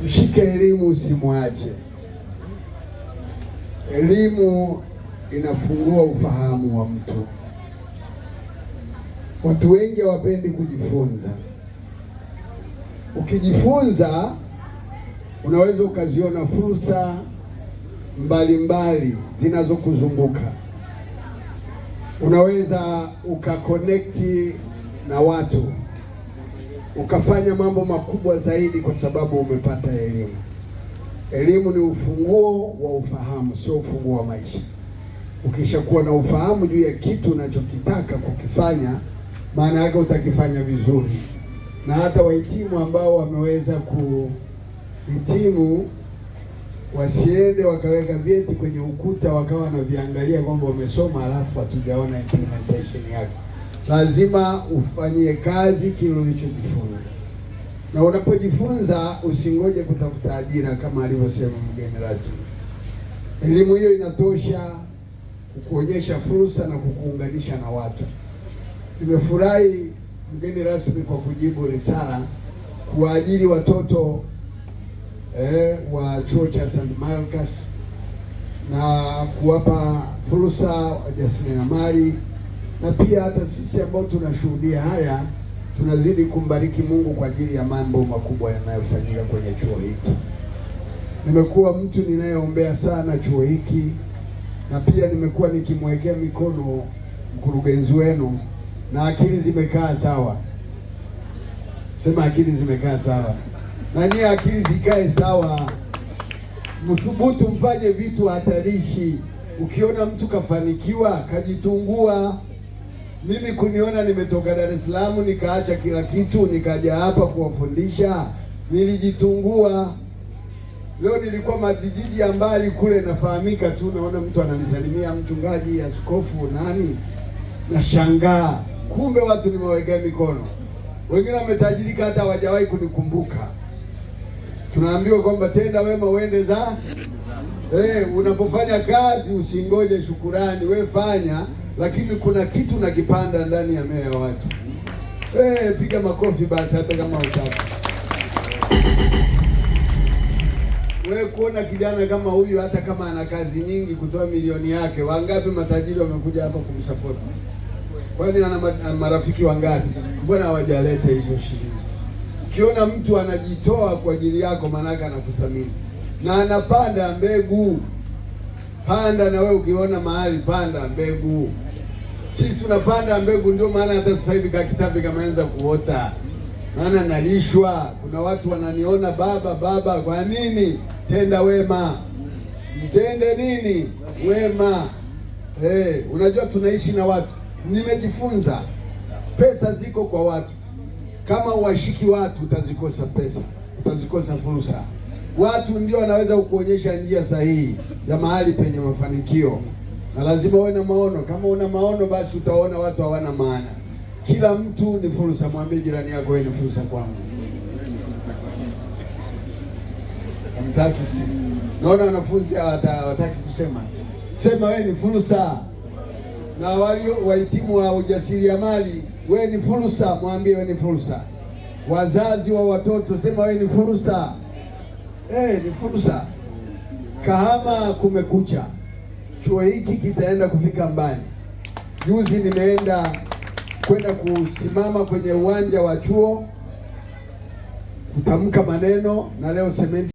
Mshike elimu, usimwache. Elimu inafungua ufahamu wa mtu. Watu wengi hawapendi kujifunza. Ukijifunza unaweza ukaziona fursa mbalimbali zinazokuzunguka. Unaweza ukaconnect na watu, ukafanya mambo makubwa zaidi kwa sababu umepata elimu. Elimu ni ufunguo wa ufahamu, sio ufunguo wa maisha. Ukishakuwa na ufahamu juu ya kitu unachokitaka kukifanya, maana yake utakifanya vizuri. Na hata wahitimu ambao wameweza kuhitimu wasiende wakaweka vyeti kwenye ukuta wakawa wanaviangalia kwamba wamesoma alafu hatujaona implementation yake. Lazima ufanyie kazi kile ulichojifunza. Na unapojifunza usingoje kutafuta ajira kama alivyosema mgeni rasmi. Elimu hiyo inatosha kukuonyesha fursa na kukuunganisha na watu. Nimefurahi mgeni rasmi kwa kujibu risala kuwaajiri watoto wa chuo cha St. Marcus na kuwapa fursa wajasiriamali, na pia hata sisi ambao tunashuhudia haya tunazidi kumbariki Mungu kwa ajili ya mambo makubwa yanayofanyika kwenye chuo hiki. Nimekuwa mtu ninayeombea sana chuo hiki, na pia nimekuwa nikimwekea mikono mkurugenzi wenu, na akili zimekaa sawa. Sema akili zimekaa sawa. Na nyie akili zikae sawa. Mthubutu mfanye vitu hatarishi. Ukiona mtu kafanikiwa, kajitungua. Mimi kuniona nimetoka Dar es Salaam nikaacha kila kitu nikaja hapa kuwafundisha, nilijitungua. Leo nilikuwa majiji ya mbali kule nafahamika tu, naona mtu ananisalimia, mchungaji, askofu, nani, na shangaa. Kumbe watu nimewawekea mikono. Wengine wametajirika hata hawajawahi kunikumbuka. Tunaambiwa kwamba tenda wema uende za unapofanya kazi usingoje shukurani, we fanya, lakini kuna kitu na kipanda ndani ya mioyo ya watu. Piga makofi basi hata kama utaki. Wewe kuona kijana kama huyu hata kama ana kazi nyingi kutoa milioni yake, wangapi matajiri wamekuja hapa kumsupport? Kwani ana marafiki wangapi? Mbona hawajaleta hizo shilingi? Ukiona mtu anajitoa kwa ajili yako, maana yake anakuthamini na anapanda mbegu. Panda na wewe, ukiona mahali panda mbegu. Sisi tunapanda mbegu, ndio maana hata sasa hivi kitabu kameanza kuota. Maana nalishwa, kuna watu wananiona baba. Kwa nini? Tenda wema. Mtende nini? Wema. Unajua tunaishi na watu. Nimejifunza pesa ziko kwa watu. Kama uwashiki watu utazikosa pesa, utazikosa fursa. Watu ndio wanaweza kukuonyesha njia sahihi ya mahali penye mafanikio. Na lazima uwe na maono. Kama una maono basi utaona watu hawana maana. Kila mtu ni fursa. Mwambie jirani yako, wewe ni fursa kwangu. Hamtaki si. Naona wanafunzi hawataki kusema. Sema wewe ni fursa. Na walio wahitimu wa ujasiriamali, wewe ni fursa, mwambie wewe ni fursa. Wazazi wa watoto, sema wewe ni fursa. Ni fursa. Kahama kumekucha. Chuo hiki kitaenda kufika mbali. Juzi nimeenda kwenda kusimama kwenye uwanja wa chuo kutamka maneno, na leo sementi